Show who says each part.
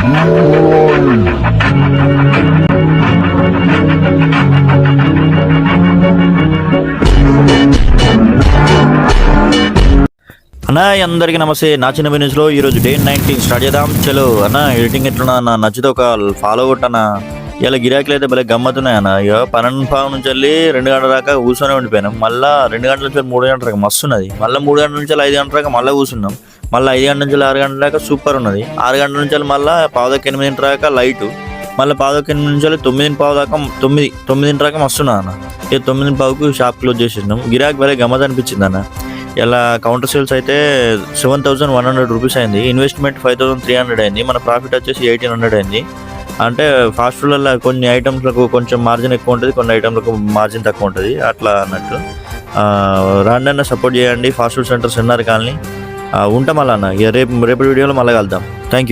Speaker 1: అన్న అందరికీ నమస్తే. నా చిన్న బిజినెస్లో ఈరోజు డే 19 స్టార్ట్ చేద్దాం. చలో అన్న, ఎడిటింగ్ ఎట్లున్నా అన్న, నచ్చితే ఒక ఫాలో కొట్టనా. ఇలా గిరాకీలు అయితే భలే గమ్మతున్నాయన్న. ఇక 12 నుంచి వెళ్ళి 2 గంటల దాకా కూర్చొని ఉండిపోయినాం. మళ్ళీ 2 గంటల నుంచి 3 గంటల దాకా మస్తు ఉన్నది. మళ్ళీ 3 గంటల నుంచి 5 గంటల దాకా మళ్ళీ కూర్చున్నాం. మళ్ళీ 5 గంటల నుంచి 6 గంటల దాకా సూపర్ ఉన్నది. 6 గంటల నుంచి మళ్ళీ 7:08 దాకా లైటు. మళ్ళీ 7:08 నుంచి 9:15 దాకా 9 దాకా మస్తున్నది అన్న. ఇక 9:15కు షాప్ క్లోజ్ చేసేసినాం. గిరాకీ భలే గమ్మత్ అనిపించింది అన్న. ఇలా కౌంటర్ సేల్స్ అయితే 7,100 రూపీస్ అయింది. ఇన్వెస్ట్మెంట్ 5,300 అయింది. మన ప్రాఫిట్ వచ్చేసి 1,800 అయింది. అంటే ఫాస్ట్ ఫుడ్లలో కొన్ని ఐటమ్స్లకు కొంచెం మార్జిన్ ఎక్కువ ఉంటుంది, కొన్ని ఐటమ్లకు మార్జిన్ తక్కువ ఉంటుంది, అట్లా అన్నట్టు. రాండి సపోర్ట్ చేయండి. ఫాస్ట్ ఫుడ్ సెంటర్స్ ఉన్నారు కానీ ఉంటాం అలా అన్న. ఇక రేపు వీడియోలో మళ్ళీ కలుద్దాం. Thank you.